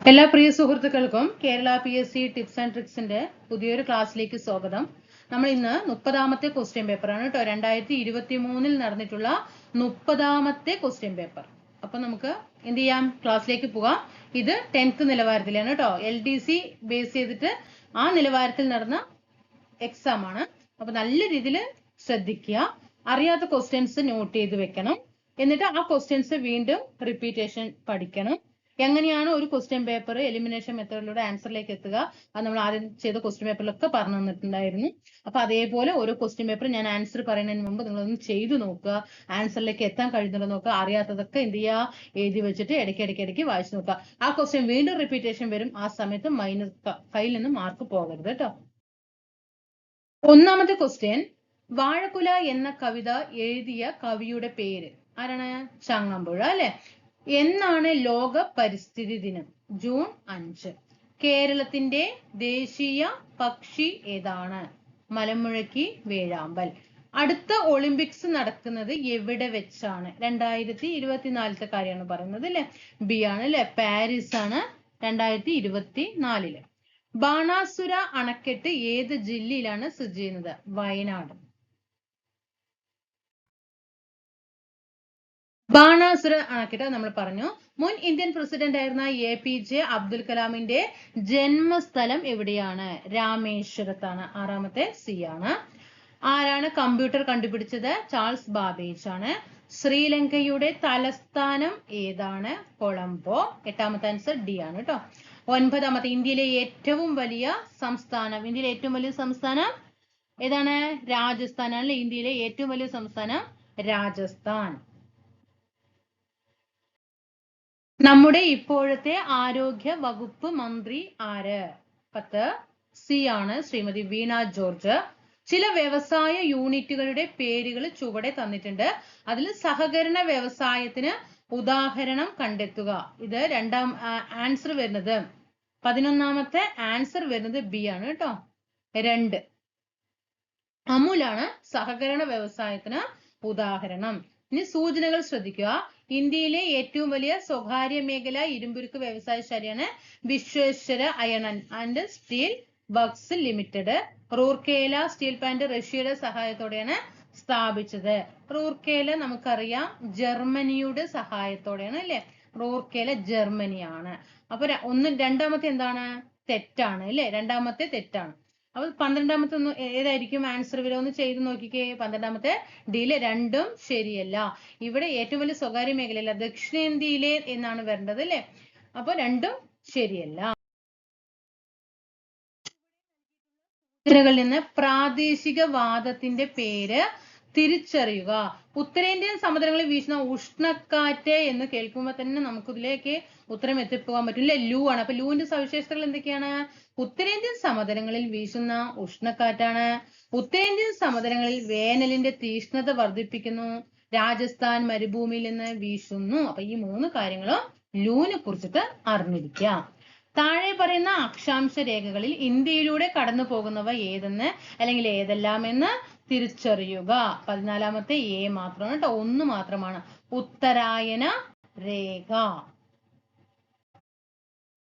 എല്ലാ പ്രിയ സുഹൃത്തുക്കൾക്കും Kerala PSC tips and ട്രിക്സിന്റെ പുതിയൊരു ക്ലാസ്സിലേക്ക് സ്വാഗതം. നമ്മൾ ഇന്ന് 30ാമത്തെ ക്വസ്റ്റ്യൻ പേപ്പർ ആണ് കേട്ടോ. 2023 നടന്നിട്ടുള്ള 30ാമത്തെ ക്വസ്റ്റ്യൻ പേപ്പർ. അപ്പൊ നമുക്ക് എന്ത് ചെയ്യാം, ക്ലാസ്സിലേക്ക് പോകാം. ഇത് 10th നിലവാരത്തിലാണ് കേട്ടോ. LDC ബേസ് ചെയ്തിട്ട് ആ നിലവാരത്തിൽ നടന്ന എക്സാം ആണ്. അപ്പൊ നല്ല രീതിയിൽ ശ്രദ്ധിക്കുക. അറിയാത്ത ക്വസ്റ്റ്യൻസ് നോട്ട് ചെയ്ത് വെക്കണം. എന്നിട്ട് ആ ക്വസ്റ്റ്യൻസ് വീണ്ടും റിപ്പീറ്റേഷൻ പഠിക്കണം. എങ്ങനെയാണ് ഒരു ക്വസ്റ്റ്യൻ പേപ്പർ എലിമിനേഷൻ മെത്തേഡിലൂടെ ആൻസറിലേക്ക് എത്തുക, അത് നമ്മൾ ആദ്യം ചെയ്ത ക്വസ്റ്റ്യൻ പേപ്പറിലൊക്കെ പറഞ്ഞു തന്നിട്ടുണ്ടായിരുന്നു. അപ്പൊ അതേപോലെ ഓരോ ക്വസ്റ്റ്യൻ പേപ്പർ ഞാൻ ആൻസർ പറയുന്നതിന് മുമ്പ് നിങ്ങളൊന്ന് ചെയ്തു നോക്കുക, ആൻസറിലേക്ക് എത്താൻ കഴിയുന്നുണ്ടോ നോക്കുക. അറിയാത്തതൊക്കെ എന്ത് ചെയ്യുക, എഴുതി വെച്ചിട്ട് ഇടയ്ക്ക് വായിച്ചു നോക്കുക. ആ ക്വസ്റ്റ്യൻ വീണ്ടും റിപ്പീറ്റേഷൻ വരും, ആ സമയത്ത് കയ്യിൽ നിന്ന് മാർക്ക് പോകരുത് കേട്ടോ. ഒന്നാമത്തെ ക്വസ്റ്റ്യൻ, വാഴക്കുല എന്ന കവിത എഴുതിയ കവിയുടെ പേര് ആരാണ്? ചങ്ങമ്പുഴ അല്ലെ. എന്നാണ് ലോക പരിസ്ഥിതി ദിനം? ജൂൺ 5. കേരളത്തിന്റെ ദേശീയ പക്ഷി ഏതാണ്? മലമുഴക്കി വേഴാമ്പൽ. അടുത്ത ഒളിമ്പിക്സ് നടക്കുന്നത് എവിടെ വെച്ചാണ്? 2024 കാര്യമാണ് പറയുന്നത് അല്ലെ. ബി ആണ് അല്ലെ, പാരീസ് ആണ് 2024. ബാണാസുര അണക്കെട്ട് ഏത് ജില്ലയിലാണ് സ്ഥിതി ചെയ്യുന്നത്? വയനാട്. ബാണാസുര അണക്കെട്ട് നമ്മൾ പറഞ്ഞു. മുൻ ഇന്ത്യൻ പ്രസിഡന്റ് ആയിരുന്ന APJ അബ്ദുൽ കലാമിന്റെ ജന്മസ്ഥലം എവിടെയാണ്? രാമേശ്വരത്താണ്. 6ാമത്തെ C ആണ്. ആരാണ് കമ്പ്യൂട്ടർ കണ്ടുപിടിച്ചത്? ചാൾസ് ബാബേജ് ആണ്. ശ്രീലങ്കയുടെ തലസ്ഥാനം ഏതാണ്? കൊളംബോ. 8ാമത്തെ ആൻസർ D ആണ് കേട്ടോ. 9ാമത്തെ, ഇന്ത്യയിലെ ഏറ്റവും വലിയ സംസ്ഥാനം. ഇന്ത്യയിലെ ഏറ്റവും വലിയ സംസ്ഥാനം ഏതാണ്? രാജസ്ഥാൻ ആണ്. ഇന്ത്യയിലെ ഏറ്റവും വലിയ സംസ്ഥാനം രാജസ്ഥാൻ. നമ്മുടെ ഇപ്പോഴത്തെ ആരോഗ്യ വകുപ്പ് മന്ത്രി ആര്? 10 C ആണ്, ശ്രീമതി വീണ ജോർജ്. ചില വ്യവസായ യൂണിറ്റുകളുടെ പേരുകൾ ചുവടെ തന്നിട്ടുണ്ട്. അതിൽ സഹകരണ വ്യവസായത്തിന് ഉദാഹരണം കണ്ടെത്തുക. ഇത് രണ്ടാം ആൻസർ വരുന്നത്, 11ാമത്തെ ആൻസർ വരുന്നത് B ആണ് കേട്ടോ. 2. അമുലാണ് സഹകരണ വ്യവസായത്തിന് ഉദാഹരണം. ഇനി സൂചനകൾ ശ്രദ്ധിക്കുക. ഇന്ത്യയിലെ ഏറ്റവും വലിയ സ്വകാര്യ മേഖല ഇരുമ്പുരുക്ക് വ്യവസായശാലയാണ് Visvesvara iron and steel works limited. Rourkela steel plant റഷ്യയുടെ സഹായത്തോടെയാണ് സ്ഥാപിച്ചത്. റൂർക്കേല നമുക്കറിയാം ജർമ്മനിയുടെ സഹായത്തോടെയാണ് അല്ലെ. റൂർക്കേല ജർമ്മനിയാണ്. അപ്പൊ 2ാമത്തെ എന്താണ്? തെറ്റാണ് അല്ലെ. 2ാമത്തെ തെറ്റാണ്. അപ്പൊ 12ാമത്തെ ഒന്ന് ഏതായിരിക്കും ആൻസർ വരിക? ഒന്ന് ചെയ്ത് നോക്കിക്കേ. 12ാമത്തെ D-യില് 2ഉം ശരിയല്ല. ഇവിടെ ഏറ്റവും വലിയ സ്വകാര്യ മേഖലയല്ല, ദക്ഷിണേന്ത്യയിലെ എന്നാണ് വരേണ്ടത് അല്ലെ. അപ്പൊ 2ഉം ശരിയല്ല. നിന്ന് പ്രാദേശികവാദത്തിന്റെ പേര് തിരിച്ചറിയുക. ഉത്തരേന്ത്യൻ സമതലങ്ങളിൽ വീശുന്ന ഉഷ്ണക്കാറ്റ് എന്ന് കേൾക്കുമ്പോൾ തന്നെ നമുക്ക് ഇതിലേക്ക് ഉത്തരം എത്തിപ്പോകാൻ പറ്റും അല്ലെ. ലൂ ആണ്. അപ്പൊ ലൂവിന്റെ സവിശേഷതകൾ എന്തൊക്കെയാണ്? ഉത്തരേന്ത്യൻ സമതലങ്ങളിൽ വീശുന്ന ഉഷ്ണക്കാറ്റാണ്. ഉത്തരേന്ത്യൻ സമതലങ്ങളിൽ വേനലിന്റെ തീഷ്ണത വർദ്ധിപ്പിക്കുന്നു. രാജസ്ഥാൻ മരുഭൂമിയിൽ നിന്ന് വീശുന്നു. അപ്പൊ ഈ 3 കാര്യങ്ങളും ലൂവിനെ കുറിച്ചിട്ട് അറിഞ്ഞിരിക്കാം. താഴെ പറയുന്ന അക്ഷാംശ രേഖകളിൽ ഇന്ത്യയിലൂടെ കടന്നു പോകുന്നവ ഏതെന്ന് അല്ലെങ്കിൽ ഏതെല്ലാം എന്ന് തിരിച്ചറിയുക. 14ാമത്തെ A മാത്രമാണ് കേട്ടോ. 1 മാത്രമാണ്. ഉത്തരായന രേഖ.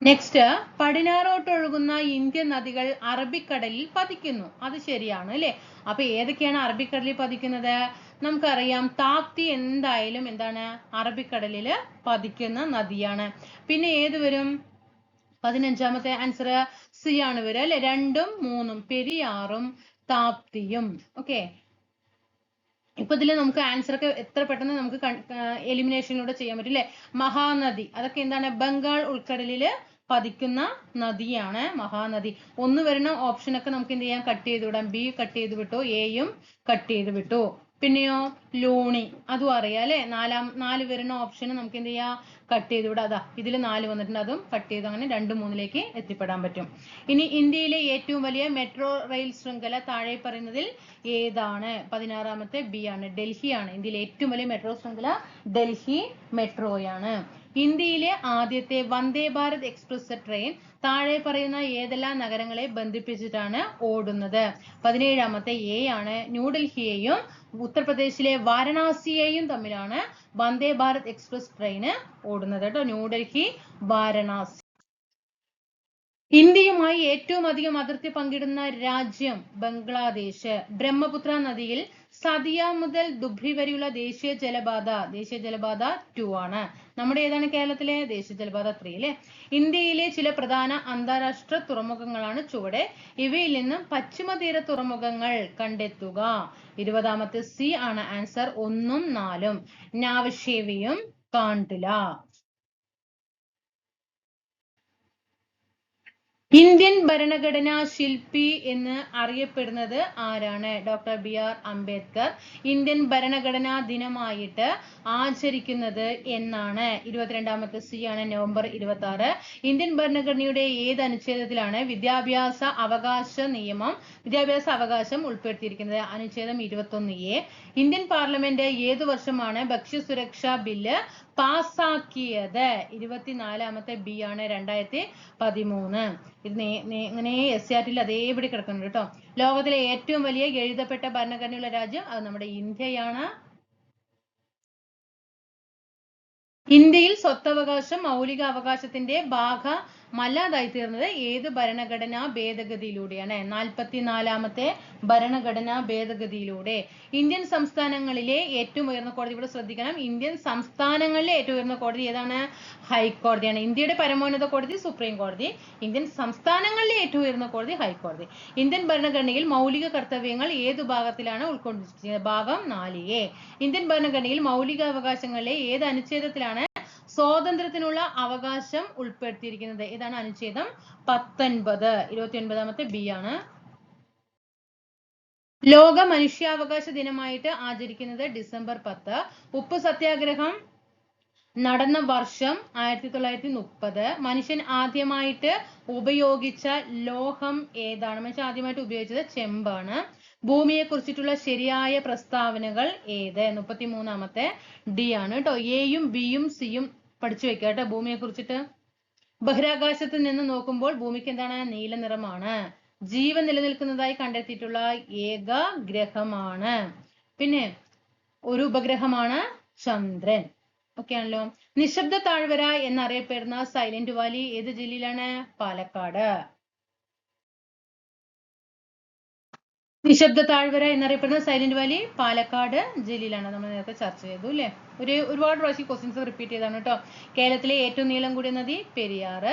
നെക്സ്റ്റ്, പടിഞ്ഞാറോട്ടൊഴുകുന്ന ഇന്ത്യൻ നദികൾ അറബിക്കടലിൽ പതിക്കുന്നു. അത് ശരിയാണ് അല്ലെ. അപ്പൊ ഏതൊക്കെയാണ് അറബിക്കടലിൽ പതിക്കുന്നത്? നമുക്കറിയാം താപ്തി എന്തായാലും എന്താണ്? അറബിക്കടലില് പതിക്കുന്ന നദിയാണ്. പിന്നെ ഏത് വരും? 15ാമത്തെ ആൻസർ C ആണ് വരിക അല്ലെ. 2ഉം 3ഉം, പെരിയാറും താപ്തിയും. ഓക്കെ. ഇപ്പൊ ഇതില് നമുക്ക് ആൻസർ ഒക്കെ എത്ര പെട്ടെന്ന് നമുക്ക് എലിമിനേഷനിലൂടെ ചെയ്യാൻ പറ്റും അല്ലെ. മഹാനദി, അതൊക്കെ എന്താണ്? ബംഗാൾ ഉൾക്കടലില് പതിക്കുന്ന നദിയാണ് മഹാനദി. 1 വരുന്ന ഓപ്ഷൻ ഒക്കെ നമുക്ക് എന്ത് ചെയ്യാം? കട്ട് ചെയ്ത് വിടാം. B കട്ട് ചെയ്ത് വിട്ടു, Aയും കട്ട് ചെയ്ത് വിട്ടു. പിന്നെയോ ലൂണി, അതും അറിയാം അല്ലെ. 4 വരുന്ന ഓപ്ഷൻ നമുക്ക് എന്ത് ചെയ്യാം? കട്ട് ചെയ്ത് വിടാം. അതാ ഇതിൽ 4 വന്നിട്ടുണ്ട്, അതും കട്ട് ചെയ്ത് അങ്ങനെ 2, 3ലേക്ക് എത്തിപ്പെടാൻ പറ്റും. ഇനി ഇന്ത്യയിലെ ഏറ്റവും വലിയ മെട്രോ റെയിൽ ശൃംഖല താഴെ പറയുന്നതിൽ ഏതാണ്? 16ാമത്തെ B ആണ്, ഡൽഹി ആണ്. ഇന്ത്യയിലെ ഏറ്റവും വലിയ മെട്രോ ശൃംഖല ഡൽഹി മെട്രോയാണ്. ഇന്ത്യയിലെ ആദ്യത്തെ വന്ദേ ഭാരത് എക്സ്പ്രസ് ട്രെയിൻ താഴെ പറയുന്ന ഏതെല്ലാം നഗരങ്ങളെ ബന്ധിപ്പിച്ചിട്ടാണ് ഓടുന്നത്? 17ാമത്തെ A ആണ്. ന്യൂഡൽഹിയെയും ഉത്തർപ്രദേശിലെ വാരണാസിയെയും തമ്മിലാണ് വന്ദേ ഭാരത് എക്സ്പ്രസ് ട്രെയിൻ ഓടുന്നത് കേട്ടോ. ന്യൂഡൽഹി വാരണാസി. ഇന്ത്യയുമായി ഏറ്റവും അധികം അതിർത്തി പങ്കിടുന്ന രാജ്യം ബംഗ്ലാദേശ്. ബ്രഹ്മപുത്ര നദിയിൽ സതിയ മുതൽ ദുബ്രി വരെയുള്ള ദേശീയ ജലപാത 2 ആണ്. നമ്മുടെ ഏതാണ് കേരളത്തിലെ ദേശീയ ജലപാത 3 അല്ലെ. ഇന്ത്യയിലെ ചില പ്രധാന അന്താരാഷ്ട്ര തുറമുഖങ്ങളാണ് ചുവടെ. ഇവയിൽ നിന്നും പശ്ചിമതീര തുറമുഖങ്ങൾ കണ്ടെത്തുക. 20ാമത്തെ സി ആണ് ആൻസർ. 1ഉം 4ഉം നാവശേവയും കാണ്ട്ല. ഇന്ത്യൻ ഭരണഘടനാ ശില്പി എന്ന് അറിയപ്പെടുന്നത് ആരാണ്? Doctor BR Ambedkar. ഇന്ത്യൻ ഭരണഘടനാ ദിനമായിട്ട് ആചരിക്കുന്നത് എന്നാണ്? 22ാമത്തെ സി ആണ് നവംബർ 26. ഇന്ത്യൻ ഭരണഘടനയുടെ ഏത് അനുച്ഛേദത്തിലാണ് വിദ്യാഭ്യാസ അവകാശം ഉൾപ്പെടുത്തിയിരിക്കുന്നത്? അനുച്ഛേദം 21A. ഇന്ത്യൻ പാർലമെന്റ് ഏതു വർഷമാണ് ഭക്ഷ്യസുരക്ഷാ ബില്ല് പാസാക്കിയത്? 24ാമത്തെ ബി ആണ് 2013. ഇത് ഇങ്ങനെ SCRT അതേപടി കിടക്കുന്നുണ്ട് കേട്ടോ. ലോകത്തിലെ ഏറ്റവും വലിയ എഴുതപ്പെട്ട ഭരണഘടനയുള്ള രാജ്യം അത് നമ്മുടെ ഇന്ത്യയാണ്. ഇന്ത്യയിൽ സ്വത്തവകാശം മൗലിക അവകാശത്തിന്റെ ഭാഗമല്ലാതായി തീർന്നത് ഏത് ഭരണഘടനാ ഭേദഗതിയിലൂടെയാണ്? 44ാമത്തെ ഭരണഘടനാ ഭേദഗതിയിലൂടെ. ഇന്ത്യൻ സംസ്ഥാനങ്ങളിലെ ഏറ്റവും ഉയർന്ന കോടതി, ഇവിടെ ശ്രദ്ധിക്കണം, ഇന്ത്യൻ സംസ്ഥാനങ്ങളിലെ ഏറ്റവും ഉയർന്ന കോടതി ഏതാണ്? ഹൈക്കോടതിയാണ്. ഇന്ത്യയുടെ പരമോന്നത കോടതി സുപ്രീം കോടതി, ഇന്ത്യൻ സംസ്ഥാനങ്ങളിലെ ഏറ്റവും ഉയർന്ന കോടതി ഹൈക്കോടതി. ഇന്ത്യൻ ഭരണഘടനയിൽ മൗലിക കർത്തവ്യങ്ങൾ ഏതു ഭാഗത്തിലാണ് ഉൾക്കൊണ്ടിരിക്കുന്നത്? ഭാഗം 4A. ഇന്ത്യൻ ഭരണഘടനയിൽ മൗലിക അവകാശങ്ങളിലെ ഏത് അനുച്ഛേദത്തിലാണ് സ്വാതന്ത്ര്യത്തിനുള്ള അവകാശം ഉൾപ്പെടുത്തിയിരിക്കുന്നത്? ഇതാണ് അനുച്ഛേദം 19. 29ാമത്തെ ബി ആണ്. ലോക മനുഷ്യാവകാശ ദിനമായിട്ട് ആചരിക്കുന്നത് ഡിസംബർ 10. ഉപ്പ് സത്യാഗ്രഹം നടന്ന വർഷം 1930. മനുഷ്യൻ ആദ്യമായിട്ട് ഉപയോഗിച്ച ലോഹം ഏതാണ്? മനുഷ്യൻ ആദ്യമായിട്ട് ഉപയോഗിച്ചത് ചെമ്പാണ്. ഭൂമിയെ കുറിച്ചിട്ടുള്ള ശരിയായ പ്രസ്താവനകൾ ഏത്? 33ാമത്തെ ഡി ആണ് കേട്ടോ. എയും ബിയും സിയും പഠിച്ചു വെക്കുക കേട്ടോ ഭൂമിയെ കുറിച്ചിട്ട്. ബഹിരാകാശത്ത് നിന്ന് നോക്കുമ്പോൾ ഭൂമിക്ക് എന്താണ്? നീല നിറമാണ്. ജീവൻ നിലനിൽക്കുന്നതായി കണ്ടെത്തിയിട്ടുള്ള ഏക ഗ്രഹമാണ്. പിന്നെ ഒരു ഉപഗ്രഹമാണ് ചന്ദ്രൻ. ഓക്കെ ആണല്ലോ. നിശബ്ദ താഴ്വര എന്നറിയപ്പെടുന്ന സൈലന്റ് വാലി ഏത് ജില്ലയിലാണ്? പാലക്കാട്. നിശബ്ദ താഴ്വര എന്നറിയപ്പെടുന്ന സൈലന്റ് വാലി പാലക്കാട് ജില്ലയിലാണ്. നമ്മൾ നേരത്തെ ചർച്ച ചെയ്തു അല്ലെ. ഒരുപാട് പ്രാവശ്യം ക്വസ്റ്റ്യൻസ് റിപ്പീറ്റ് ചെയ്താണ് കേട്ടോ. കേരളത്തിലെ ഏറ്റവും നീളം കൂടിയ നദി പെരിയാർ.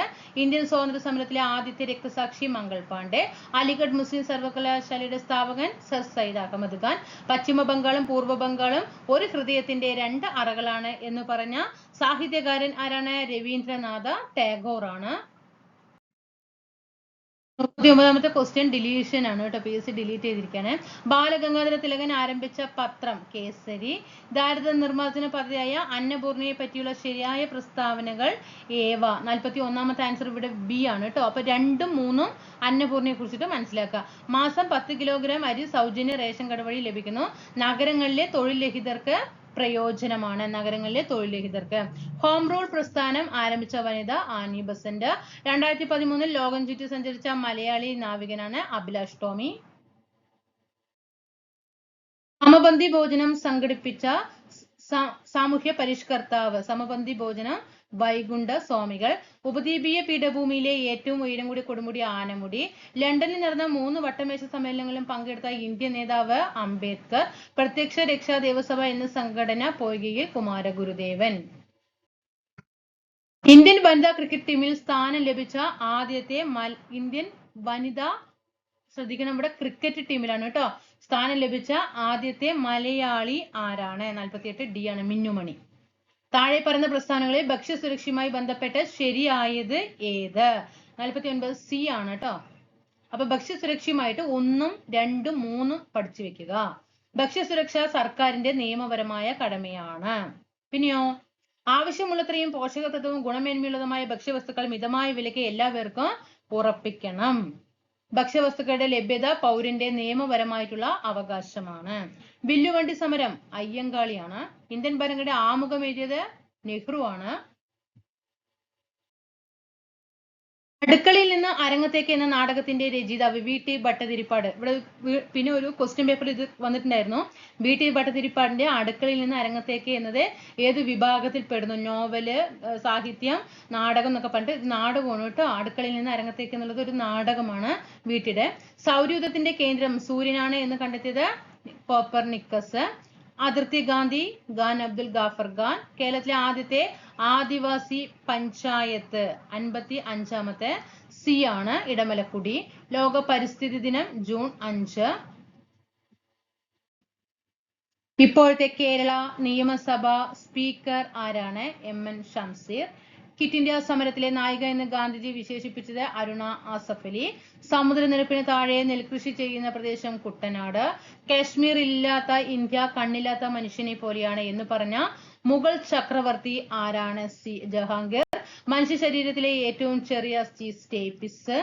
ഇന്ത്യൻ സ്വാതന്ത്ര്യ സമരത്തിലെ ആദ്യത്തെ രക്തസാക്ഷി മംഗൾ പാണ്ഡെ. അലിഗഡ് മുസ്ലിം സർവകലാശാലയുടെ സ്ഥാപകൻ സർ സയ്യിദ് അഹമ്മദ് ഖാൻ. പശ്ചിമ ബംഗാളും പൂർവ്വ ബംഗാളും ഒരു ഹൃദയത്തിന്റെ 2 അറകളാണ് എന്ന് പറഞ്ഞ സാഹിത്യകാരൻ ആരാണ്? രവീന്ദ്രനാഥ ടാഗോർ ആണ്. 39ാമത്തെ ക്വസ്റ്റ്യൻ ഡിലീഷൻ ആണ് കേട്ടോ. PSC ഡിലീറ്റ് ചെയ്തിരിക്കുകയാണ്. ബാലഗംഗാധര തിലകൻ ആരംഭിച്ച പത്രം കേസരി. ദാരിദ്ര്യ നിർമ്മാർജ്ജന പദ്ധതിയായ അന്നപൂർണയെ പറ്റിയുള്ള ശരിയായ പ്രസ്താവനകൾ ഏവ? 41ാമത്തെ ആൻസർ ഇവിടെ ബി ആണ് കേട്ടോ. അപ്പൊ 2ഉം 3ഉം അന്നപൂർണയെ കുറിച്ചിട്ട് മനസ്സിലാക്കുക. മാസം 10 കിലോഗ്രാം അരി സൗജന്യ റേഷൻ കട വഴി ലഭിക്കുന്നു. നഗരങ്ങളിലെ തൊഴിൽ രഹിതർക്ക് പ്രയോജനമാണ്. നഗരങ്ങളിലെ തൊഴിൽ രഹിതർക്ക്. ഹോം റൂൾ പ്രസ്ഥാനം ആരംഭിച്ച വനിത ആനി ബസന്റ്. 2013 ലോകം ചുറ്റി സഞ്ചരിച്ച മലയാളി നാവികനാണ് അഭിലാഷ് ടോമി. സമപന്തി ഭോജനം സംഘടിപ്പിച്ച സാമൂഹ്യ പരിഷ്കർത്താവ്? സമപന്തി ഭോജനം വൈകുണ്ഠ സ്വാമികൾ. ഉപദ്വീപീയ പീഠഭൂമിയിലെ ഏറ്റവും ഉയരം കൂടിയ കൊടുമുടി ആനമുടി. ലണ്ടനിൽ നടന്ന 3 വട്ടമേശ സമ്മേളനങ്ങളിലും പങ്കെടുത്ത ഇന്ത്യൻ നേതാവ് അംബേദ്കർ. പ്രത്യക്ഷ രക്ഷാ ദേവസഭ എന്ന സംഘടന പോയികയിൽ കുമാരഗുരുദേവൻ. ഇന്ത്യൻ വനിതാ ക്രിക്കറ്റ് ടീമിൽ സ്ഥാനം ലഭിച്ച ആദ്യത്തെ ഇന്ത്യൻ വനിതാ, ശ്രദ്ധിക്കണം ഇവിടെ ക്രിക്കറ്റ് ടീമിലാണ് കേട്ടോ, സ്ഥാനം ലഭിച്ച ആദ്യത്തെ മലയാളി ആരാണ്? 48 ഡി ആണ് മിന്നുമണി. താഴെ പറയുന്ന പ്രസ്ഥാനങ്ങളിൽ ഭക്ഷ്യസുരക്ഷയുമായി ബന്ധപ്പെട്ട് ശരിയായത് ഏത്? 49 സി ആണ് കേട്ടോ. അപ്പൊ ഭക്ഷ്യസുരക്ഷയുമായിട്ട് 1ഉം 2ഉം 3ഉം പഠിച്ചു വെക്കുക. ഭക്ഷ്യസുരക്ഷ സർക്കാരിന്റെ നിയമപരമായ കടമയാണ്. പിന്നെയോ ആവശ്യമുള്ളത്രയും പോഷകതത്വവും ഗുണമേന്മയുള്ളതുമായ ഭക്ഷ്യവസ്തുക്കൾ മിതമായ വിലയ്ക്ക് എല്ലാവർക്കും ഉറപ്പിക്കണം. ഭക്ഷ്യവസ്തുക്കളുടെ ലഭ്യത പൗരന്റെ നിയമപരമായിട്ടുള്ള അവകാശമാണ്. വില്ലുവണ്ടി സമരം അയ്യങ്കാളിയാണ്. ഇന്ത്യൻ ഭരണഘടന ആമുഖം എഴുതിയത് നെഹ്റു ആണ്. അടുക്കളയിൽ നിന്ന് അരങ്ങത്തേക്ക് എന്ന നാടകത്തിന്റെ രചയിതാവ് വി.ടി. ഭട്ടതിരിപ്പാട്. ഇവിടെ പിന്നെ ഒരു ക്വസ്റ്റ്യൻ പേപ്പർ ഇത് വന്നിട്ടുണ്ടായിരുന്നു. വി.ടി. ഭട്ടതിരിപ്പാടിന്റെ അടുക്കളയിൽ നിന്ന് അരങ്ങത്തേക്ക് എന്നത് ഏത് വിഭാഗത്തിൽ പെടുന്നു? നോവല്, സാഹിത്യം, നാടകം എന്നൊക്കെ പറഞ്ഞിട്ട് നാടകമാണ് കേട്ടോ. അടുക്കളയിൽ നിന്ന് അരങ്ങത്തേക്ക് എന്നുള്ളത് ഒരു നാടകമാണ് വി.ടിയുടെ. സൗരയൂഥത്തിന്റെ കേന്ദ്രം സൂര്യനാണ് എന്ന് കണ്ടെത്തിയത് കോപ്പർനിക്കസ്. അതിർത്തി ഗാന്ധി ഖാൻ അബ്ദുൽ ഗാഫർ ഖാൻ. കേരളത്തിലെ ആദ്യത്തെ ആദിവാസി പഞ്ചായത്ത് 55ാമത്തെ സി ആണ് ഇടമലക്കുടി. ലോക പരിസ്ഥിതി ദിനം ജൂൺ 5. ഇപ്പോഴത്തെ കേരള നിയമസഭ സ്പീക്കർ ആരാണ്? എം.എൻ. ഷംസീർ. ക്വിറ്റ് ഇന്ത്യ സമരത്തിലെ നായിക എന്ന് ഗാന്ധിജി വിശേഷിപ്പിച്ചത് അരുണ ആസഫ് അലി. സമുദ്രനിരപ്പിന് താഴെ നെൽകൃഷി ചെയ്യുന്ന പ്രദേശം കുട്ടനാട്. കാശ്മീർ ഇല്ലാത്ത ഇന്ത്യ കണ്ണില്ലാത്ത മനുഷ്യനെ പോലെയാണ് എന്ന് പറഞ്ഞ മുഗൾ ചക്രവർത്തി ആരാണ്? സി ജഹാംഗീർ. മനുഷ്യ ശരീരത്തിലെ ഏറ്റവും ചെറിയ അസ്ഥി സ്റ്റേപ്പിസ്.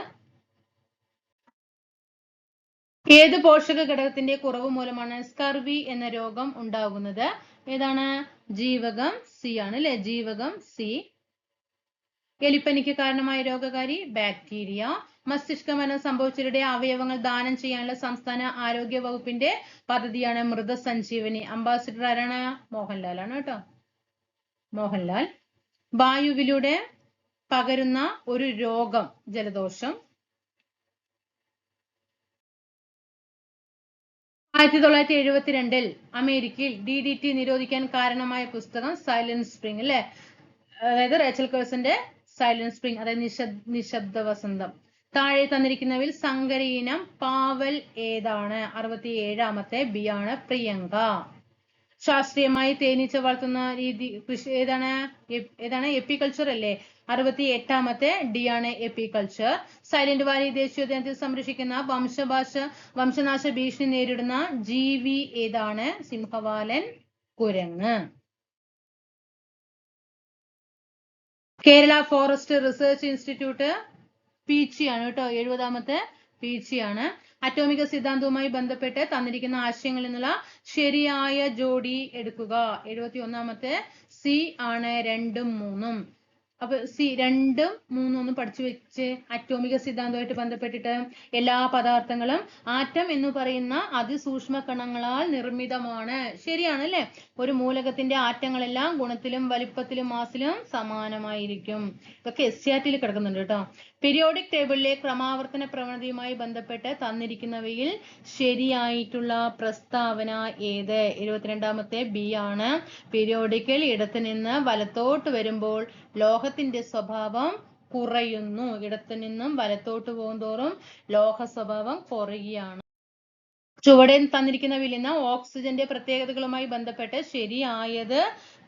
ഏത് പോഷക ഘടകത്തിന്റെ കുറവ് മൂലമാണ് സ്കർവി എന്ന രോഗം ഉണ്ടാകുന്നത്? ഏതാണ്? ജീവകം സി ആണ് അല്ലെ? ജീവകം സി. എലിപ്പനിക്ക് കാരണമായ രോഗകാരി ബാക്ടീരിയ. മസ്തിഷ്ക മരണം സംഭവിച്ചവരുടെ അവയവങ്ങൾ ദാനം ചെയ്യാനുള്ള സംസ്ഥാന ആരോഗ്യ വകുപ്പിന്റെ പദ്ധതിയാണ് മൃതസഞ്ജീവനി. അംബാസിഡർ ആരാണ്? മോഹൻലാൽ ആണ് കേട്ടോ. മോഹൻലാൽ. വായുവിലൂടെ പകരുന്ന ഒരു രോഗം ജലദോഷം. 1972 അമേരിക്കയിൽ DDT നിരോധിക്കാൻ കാരണമായ പുസ്തകം സൈലന്റ് സ്പ്രിംഗ് അല്ലെ? അതായത് റേച്ചൽ കേഴ്സന്റെ സൈലന്റ് സ്പ്രിംഗ്, അതായത് നിശബ്ദ വസന്തം. താഴെ തന്നിരിക്കുന്നവയിൽ സങ്കര ഇനം പാവൽ ഏതാണ്? 67ാമത്തെ ബി ആണ് പ്രിയങ്ക. ശാസ്ത്രീയമായി തേനീച്ച വളർത്തുന്ന രീതി കൃഷി ഏതാണ്? എപ്പികൾച്ചർ അല്ലേ? 68ാമത്തെ ഡി ആണ് എപ്പികൾച്ചർ. സൈലന്റ് വാലി ദേശീയോദ്യാനത്തിൽ സംരക്ഷിക്കുന്ന വംശനാശ ഭീഷണി നേരിടുന്ന ജീവി ഏതാണ്? സിംഹവാലൻ കുരങ്ങ്. Kerala forest research institute Peechi ആണ് കേട്ടോ. 70ാമത്തെ പീച്ചി ആണ്. അറ്റോമിക സിദ്ധാന്തവുമായി ബന്ധപ്പെട്ട് തന്നിരിക്കുന്ന ആശയങ്ങളിൽ നിന്നുള്ള ശരിയായ ജോഡി എടുക്കുക. 71ാമത്തെ സി ആണ് 2ഉം 3ഉം. അപ്പൊ സി 2ഉം 3ഉം ഒന്ന് പഠിച്ചു വെച്ച്. അറ്റോമിക സിദ്ധാന്തവുമായിട്ട് ബന്ധപ്പെട്ടിട്ട് എല്ലാ പദാർത്ഥങ്ങളും ആറ്റം എന്ന് പറയുന്ന അതിസൂക്ഷ്മ കണങ്ങളാൽ നിർമ്മിതമാണ്. ശരിയാണ് അല്ലെ? ഒരു മൂലകത്തിന്റെ ആറ്റങ്ങളെല്ലാം ഗുണത്തിലും വലിപ്പത്തിലും മാസിലും സമാനമായിരിക്കും. ഇതൊക്കെ SCRT കിടക്കുന്നുണ്ട് കേട്ടോ. പീരിയോഡിക് ടേബിളിലെ ക്രമാവർത്തന പ്രവണതയുമായി ബന്ധപ്പെട്ട് തന്നിരിക്കുന്നവയിൽ ശരിയായിട്ടുള്ള പ്രസ്താവന ഏത്? 72ാമത്തെ ബി ആണ്. പീരിയോഡിക്കൽ ഇടത്ത് നിന്ന് വലത്തോട്ട് വരുമ്പോൾ ലോഹത്തിന്റെ സ്വഭാവം കുറയുന്നു. ഇടത്തു നിന്നും വലത്തോട്ട് പോകുന്തോറും ലോഹ സ്വഭാവം കുറയുകയാണ്. ചുവടെ തന്നിരിക്കുന്നവയിൽ നിന്ന് ഓക്സിജന്റെ പ്രത്യേകതകളുമായി ബന്ധപ്പെട്ട് ശരിയായത്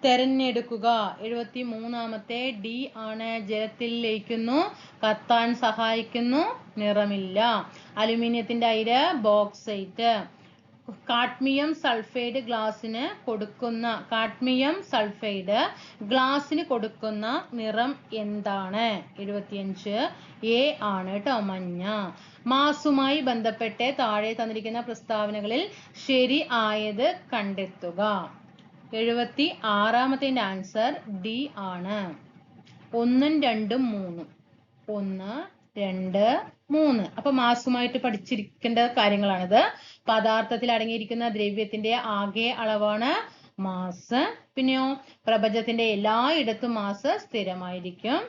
തെരഞ്ഞെടുക്കുക. 73ാമത്തെ ഡി ആണ്. ജലത്തിൽ ലയിക്കുന്നു, കത്താൻ സഹായിക്കുന്നു, നിറമില്ല. അലുമിനിയത്തിന്റെ അയിര് ബോക്സൈറ്റ്. കാഡ്മിയം സൾഫൈഡ് ഗ്ലാസിന് കൊടുക്കുന്ന നിറം എന്താണ്? 75 എ ആണ് കേട്ടോ, മഞ്ഞ. മാസുമായി ബന്ധപ്പെട്ട് താഴെ തന്നിരിക്കുന്ന പ്രസ്താവനകളിൽ ശരി ആയത് കണ്ടെത്തുക. 76ാമത്തെ ആൻസർ ഡി ആണ്. 1ഉം 2ഉം 3ഉം. 1, 2, 3. അപ്പൊ മാസുമായിട്ട് പഠിച്ചിരിക്കേണ്ട കാര്യങ്ങളാണിത്. പദാർത്ഥത്തിൽ അടങ്ങിയിരിക്കുന്ന ദ്രവ്യത്തിന്റെ ആകെ അളവാണ് മാസ്. പിന്നെയോ പ്രപഞ്ചത്തിന്റെ എല്ലായിടത്തും മാസ് സ്ഥിരമായിരിക്കും.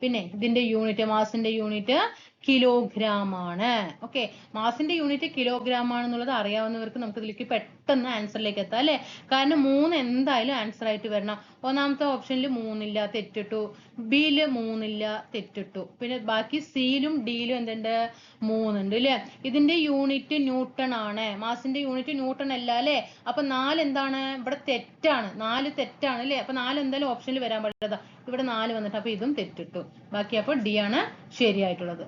പിന്നെ ഇതിന്റെ യൂണിറ്റ്, മാസിന്റെ യൂണിറ്റ് കിലോഗ്രാം ആണ്. ഓക്കെ, മാസിന്റെ യൂണിറ്റ് കിലോഗ്രാം ആണെന്നുള്ളത് അറിയാവുന്നവർക്ക് നമുക്ക് ഇതിലേക്ക് പെട്ടെന്ന് ആൻസറിലേക്ക് എത്താം അല്ലെ? കാരണം 3 എന്തായാലും ആൻസർ ആയിട്ട് വരണം. ഒന്നാമത്തെ ഓപ്ഷനിൽ 3 ഇല്ല, തെറ്റിട്ടു. ബിയില് 3 ഇല്ല, തെറ്റിട്ടു. പിന്നെ ബാക്കി സിയിലും ഡിയിലും എന്തുണ്ട്? 3 ഉണ്ട് അല്ലെ? ഇതിന്റെ യൂണിറ്റ് ന്യൂട്ടൺ ആണ്. മാസിന്റെ യൂണിറ്റ് ന്യൂട്ടൺ അല്ല അല്ലെ? അപ്പൊ 4 എന്താണ്? ഇവിടെ തെറ്റാണ്. 4 തെറ്റാണ് അല്ലെ? അപ്പൊ 4 എന്തായാലും ഓപ്ഷനിൽ വരാൻ പാടില്ല. ഇവിടെ 4 വന്നിട്ട് അപ്പൊ ഇതും തെറ്റിട്ടു. ബാക്കി അപ്പൊ ഡി ആണ് ശരിയായിട്ടുള്ളത്.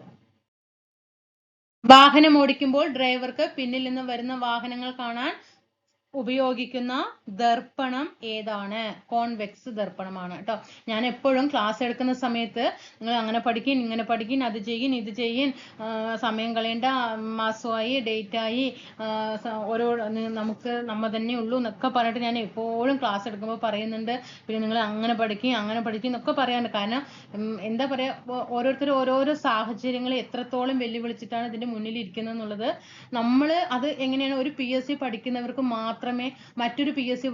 വാഹനം ഓടിക്കുമ്പോൾ ഡ്രൈവർക്ക് പിന്നിൽ നിന്ന് വരുന്ന വാഹനങ്ങൾ കാണാൻ ഉപയോഗിക്കുന്ന ദർപ്പണം ഏതാണ്? കോൺവെക്സ് ദർപ്പണമാണ് കേട്ടോ. ഞാൻ എപ്പോഴും ക്ലാസ് എടുക്കുന്ന സമയത്ത് നിങ്ങൾ അങ്ങനെ പഠിക്കും, ഇങ്ങനെ പഠിക്കും, അത് ചെയ്യും, ഇത് ചെയ്യും, സമയം കളയേണ്ട, മാസമായി, ഡേറ്റായി, ഓരോ നമുക്ക് നമ്മ തന്നെ ഉള്ളൂ എന്നൊക്കെ പറഞ്ഞിട്ട് ഞാൻ എപ്പോഴും ക്ലാസ് എടുക്കുമ്പോൾ പറയുന്നുണ്ട്. പിന്നെ നിങ്ങൾ അങ്ങനെ പഠിക്കും, അങ്ങനെ പഠിക്കും എന്നൊക്കെ പറയാറുണ്ട്. കാരണം എന്താ പറയുക, ഓരോരുത്തരും ഓരോരോ സാഹചര്യങ്ങൾ എത്രത്തോളം വെല്ലുവിളിച്ചിട്ടാണ് ഇതിന്റെ മുന്നിൽ ഇരിക്കുന്നത് എന്നുള്ളത് നമ്മൾ അത് എങ്ങനെയാണ് ഒരു PSC പഠിക്കുന്നവർക്ക് മാത്രമേ മറ്റൊരു PSC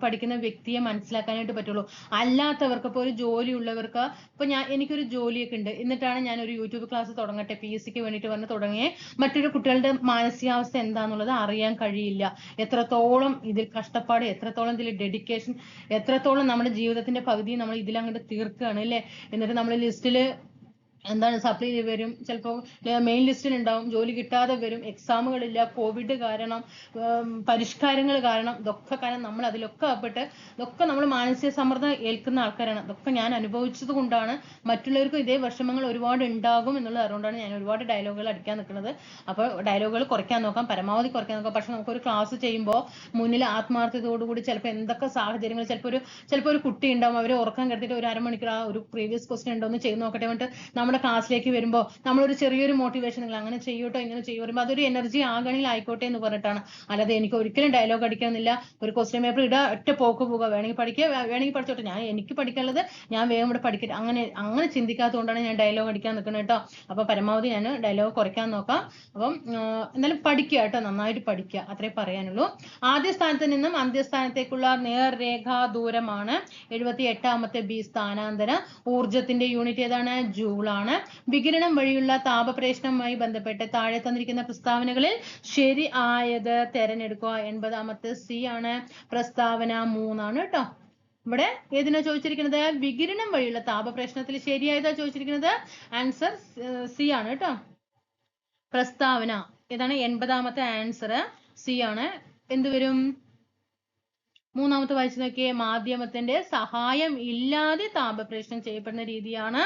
പഠിക്കുന്ന വ്യക്തിയെ മനസ്സിലാക്കാനായിട്ട് പറ്റുള്ളൂ. അല്ലാത്തവർക്ക്, ഇപ്പോൾ ഒരു ജോലി ഉള്ളവർക്ക്, ഇപ്പൊ എനിക്കൊരു ജോലിയൊക്കെ ഉണ്ട്, എന്നിട്ടാണ് ഞാൻ ഒരു യൂട്യൂബ് ക്ലാസ് തുടങ്ങട്ടെ PSCക്ക് വേണ്ടിയിട്ട് പറഞ്ഞ് തുടങ്ങിയേ, മറ്റൊരു കുട്ടികളുടെ മാനസികാവസ്ഥ എന്താണെന്നുള്ളത് അറിയാൻ കഴിയില്ല. എത്രത്തോളം ഇതിൽ കഷ്ടപ്പാട്, എത്രത്തോളം ഇതിൽ ഡെഡിക്കേഷൻ, എത്രത്തോളം നമ്മുടെ ജീവിതത്തിന്റെ പകുതി നമ്മൾ ഇതിലങ്ങോട്ട് തീർക്കുകയാണ് അല്ലേ. എന്നിട്ട് നമ്മൾ ലിസ്റ്റിൽ എന്താണ് സപ്ലൈ വരും, ചിലപ്പോൾ മെയിൻ ലിസ്റ്റിൽ ഉണ്ടാവും, ജോലി കിട്ടാതെ വരും, എക്സാമുകളില്ല, കോവിഡ് കാരണം, പരിഷ്കാരങ്ങൾ കാരണം, ഇതൊക്കെ കാരണം നമ്മൾ അതിലൊക്കെ ആപ്പെട്ട് ഇതൊക്കെ നമ്മൾ മാനസിക സമ്മർദ്ദം ഏൽക്കുന്ന ആൾക്കാരാണ്. ഇതൊക്കെ ഞാൻ അനുഭവിച്ചത് കൊണ്ടാണ്. മറ്റുള്ളവർക്കും ഇതേ വിഷമങ്ങൾ ഒരുപാട് ഉണ്ടാകും എന്നുള്ളത് അതുകൊണ്ടാണ് ഞാൻ ഒരുപാട് ഡയലോഗുകൾ അടിക്കാൻ നിൽക്കുന്നത്. അപ്പോൾ ഡയലോഗുകൾ കുറയ്ക്കാൻ നോക്കാം, പരമാവധി കുറയ്ക്കാൻ നോക്കാം. പക്ഷെ നമുക്കൊരു ക്ലാസ് ചെയ്യുമ്പോൾ മുന്നിൽ ആത്മാർത്ഥതയോടുകൂടി ചിലപ്പോൾ എന്തൊക്കെ സാഹചര്യങ്ങൾ, ചിലപ്പോൾ ഒരു കുട്ടി ഉണ്ടാവും, അവരെ ഉറക്കം കിടത്തിയിട്ട് ഒരു അരമണിക്കൂർ ആ ഒരു പ്രീവിയസ് ക്വസ്റ്റ്യൻ ഉണ്ടോ എന്ന് ചെയ്ത് നോക്കട്ടെ വേണ്ടിട്ട് നമ്മുടെ ക്ലാസ്സിലേക്ക് വരുമ്പോൾ നമ്മളൊരു ചെറിയൊരു മോട്ടിവേഷൻ, നിങ്ങൾ അങ്ങനെ ചെയ്യൂട്ടോ, ഇങ്ങനെ ചെയ്യും വരുമ്പോൾ അതൊരു എനർജി ആകണമെങ്കിൽ ആയിക്കോട്ടെ എന്ന് പറഞ്ഞിട്ടാണ്. അല്ലാതെ എനിക്ക് ഒരിക്കലും ഡയലോഗ് അടിക്കണമെന്നില്ല. ഒരു ക്വസ്റ്റ്യൻ പേപ്പർ ഇടുക, ഒറ്റ പോക്ക് പോകുക, വേണമെങ്കിൽ പഠിക്കുക, വേണമെങ്കിൽ പഠിച്ചോട്ടെ, എനിക്ക് പഠിക്കാനുള്ളത് ഞാൻ വേഗം ഇവിടെ പഠിക്കട്ടെ, അങ്ങനെ ചിന്തിക്കാത്തതുകൊണ്ടാണ് ഞാൻ ഡയലോഗ് അടിക്കാൻ നിൽക്കുന്നത് കേട്ടോ. അപ്പൊ പരമാവധി ഞാൻ ഡയലോഗ് കുറയ്ക്കാൻ നോക്കാം. അപ്പം എന്തായാലും പഠിക്കുക കേട്ടോ, നന്നായിട്ട് പഠിക്കുക, അത്രേ പറയാനുള്ളൂ. ആദ്യ സ്ഥാനത്ത് നിന്നും അന്ത്യസ്ഥാനത്തേക്കുള്ള നേർരേഖാ ദൂരമാണ് 78ാമത്തെ B സ്ഥാനാന്തരം. ഊർജത്തിന്റെ യൂണിറ്റ് ഏതാണ്? ജൂൾ ആണ്. വികിരണം വഴിയുള്ള താപപ്രേഷണവുമായി ബന്ധപ്പെട്ട് താഴെ തന്നിരിക്കുന്ന പ്രസ്താവനകളിൽ ശരിയായത് തെരഞ്ഞെടുക്കുക. 80ാമത്തെ C ആണ്. പ്രസ്താവന 3 ആണ് കേട്ടോ. ഇവിടെ ഏതിനാ ചോദിച്ചിരിക്കുന്നത്? വികിരണം വഴിയുള്ള താപപ്രേഷണത്തിൽ ശരിയായതാ ചോദിച്ചിരിക്കുന്നത്. ആൻസർ C ആണ് കേട്ടോ. പ്രസ്താവന ഏതാണ്? 80ാമത്തെ ആൻസർ C ആണ്. എന്ത് വരും? മൂന്നാമത്തെ വായിച്ചു നോക്കിയേ. മാധ്യമത്തിന്റെ സഹായം ഇല്ലാതെ താപപ്രേഷണം ചെയ്യപ്പെടുന്ന രീതിയാണ്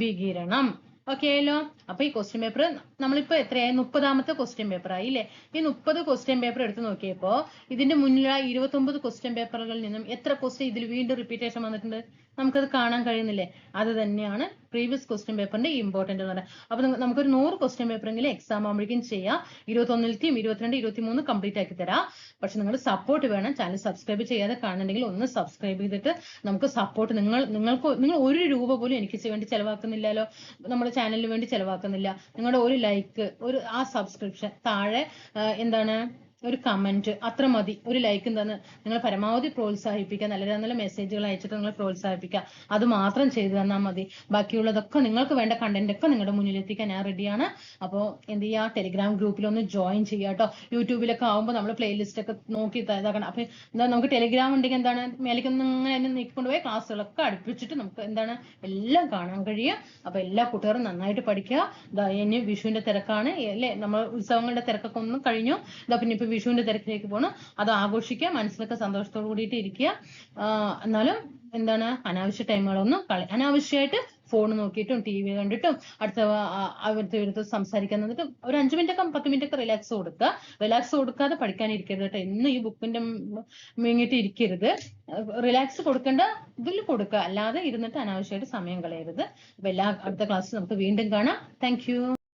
വികിരണം. ഓക്കെ ആയല്ലോ. അപ്പൊ ഈ ക്വസ്റ്റ്യൻ പേപ്പർ നമ്മളിപ്പോ എത്രയായി? 30ാമത്തെ ക്വസ്റ്റ്യൻ പേപ്പർ ആയി അല്ലേ. ഈ 30 ക്വസ്റ്റ്യൻ പേപ്പർ എടുത്ത് നോക്കിയപ്പോ ഇതിന്റെ മുന്നിലുള്ള 29 ക്വസ്റ്റ്യൻ പേപ്പറുകളിൽ നിന്നും എത്ര ക്വസ്റ്റ്യൻ ഇതിൽ വീണ്ടും റിപ്പീറ്റേഷൻ വന്നിട്ടുണ്ട്? നമുക്കത് കാണാൻ കഴിയുന്നില്ലേ? അത് തന്നെയാണ് പ്രീവിയസ് ക്വസ്റ്റ്യൻ പേപ്പറിന്റെ ഇമ്പോർട്ടന്റ് എന്ന് പറയുന്നത്. അപ്പൊ നമുക്കൊരു 100 ക്വസ്റ്റ്യൻ പേപ്പറെങ്കിലും എക്സാം ആകുമ്പോഴേക്കും ചെയ്യാം. 21ലെയും 22, 23 കംപ്ലീറ്റ് ആക്കി തരാം. പക്ഷെ നിങ്ങൾ സപ്പോർട്ട് വേണം. ചാനൽ സബ്സ്ക്രൈബ് ചെയ്യാതെ കാണുന്നുണ്ടെങ്കിൽ ഒന്ന് സബ്സ്ക്രൈബ് ചെയ്തിട്ട് നമുക്ക് സപ്പോർട്ട്, നിങ്ങൾ 1 രൂപ പോലും എനിക്ക് വേണ്ടി ചെലവാക്കുന്നില്ലല്ലോ, നമ്മുടെ ചാനലിന് വേണ്ടി ചെലവാക്കുന്നില്ല. നിങ്ങളുടെ ഒരു ലൈക്ക്, ആ സബ്സ്ക്രിപ്ഷൻ, താഴെ എന്താണ് ഒരു കമന്റ്, അത്ര മതി. ഒരു ലൈക്ക് എന്താണ് നിങ്ങൾ പരമാവധി പ്രോത്സാഹിപ്പിക്കുക. നല്ല നല്ല മെസ്സേജുകൾ അയച്ചിട്ട് നിങ്ങൾ പ്രോത്സാഹിപ്പിക്കുക. അത് മാത്രം ചെയ്തു തന്നാൽ മതി. ബാക്കിയുള്ളതൊക്കെ നിങ്ങൾക്ക് വേണ്ട കണ്ടന്റ് ഒക്കെ നിങ്ങളുടെ മുന്നിൽ എത്തിക്കാൻ ഞാൻ റെഡിയാണ്. അപ്പോൾ എന്ത് ചെയ്യുക? ടെലിഗ്രാം ഗ്രൂപ്പിലൊന്ന് ജോയിൻ ചെയ്യുക കേട്ടോ. യൂട്യൂബിലൊക്കെ ആകുമ്പോൾ നമ്മൾ പ്ലേലിസ്റ്റ് ഒക്കെ നോക്കി ഇതാക്കണം. അപ്പൊ എന്താ, നമുക്ക് ടെലിഗ്രാം ഉണ്ടെങ്കിൽ എന്താണ്, മേലേക്കൊന്നും ഇങ്ങനെ നീക്കിക്കൊണ്ടുപോയി ക്ലാസ്സുകളൊക്കെ അടുപ്പിച്ചിട്ട് നമുക്ക് എന്താണ് എല്ലാം കാണാൻ കഴിയും. അപ്പൊ എല്ലാ കൂട്ടുകാരും നന്നായിട്ട് പഠിക്കുക. ഇനി വിഷുവിന്റെ തിരക്കാണ് അല്ലേ, നമ്മൾ ഉത്സവങ്ങളുടെ തിരക്കൊക്കെ ഒന്നും കഴിഞ്ഞു. പിന്നെ ഇപ്പൊ വിഷുവിന്റെ തിരക്കിലേക്ക് പോകണം. അത് ആഘോഷിക്കുക, മനസ്സിലൊക്കെ സന്തോഷത്തോടു കൂടിയിട്ട് ഇരിക്കുക. എന്നാലും എന്താണ്, അനാവശ്യ ടൈമുകളൊന്നും അനാവശ്യമായിട്ട് ഫോൺ നോക്കിയിട്ടും TV കണ്ടിട്ടും അടുത്ത സംസാരിക്കാൻ നിന്നിട്ടും ഒരു 5 മിനിറ്റ് ഒക്കെ 10 മിനിറ്റ് ഒക്കെ റിലാക്സ് കൊടുക്കാതെ പഠിക്കാനിരിക്കരുത് കേട്ടോ. ഇന്ന് ഈ ബുക്കിന്റെ മീങ്ങിട്ട് ഇരിക്കരുത്. റിലാക്സ് കൊടുക്കേണ്ട ഇതിൽ കൊടുക്കുക, അല്ലാതെ ഇരുന്നിട്ട് അനാവശ്യമായിട്ട് സമയം കളയരുത്. അപ്പൊ അടുത്ത ക്ലാസ്സിൽ നമുക്ക് വീണ്ടും കാണാം. Thank you.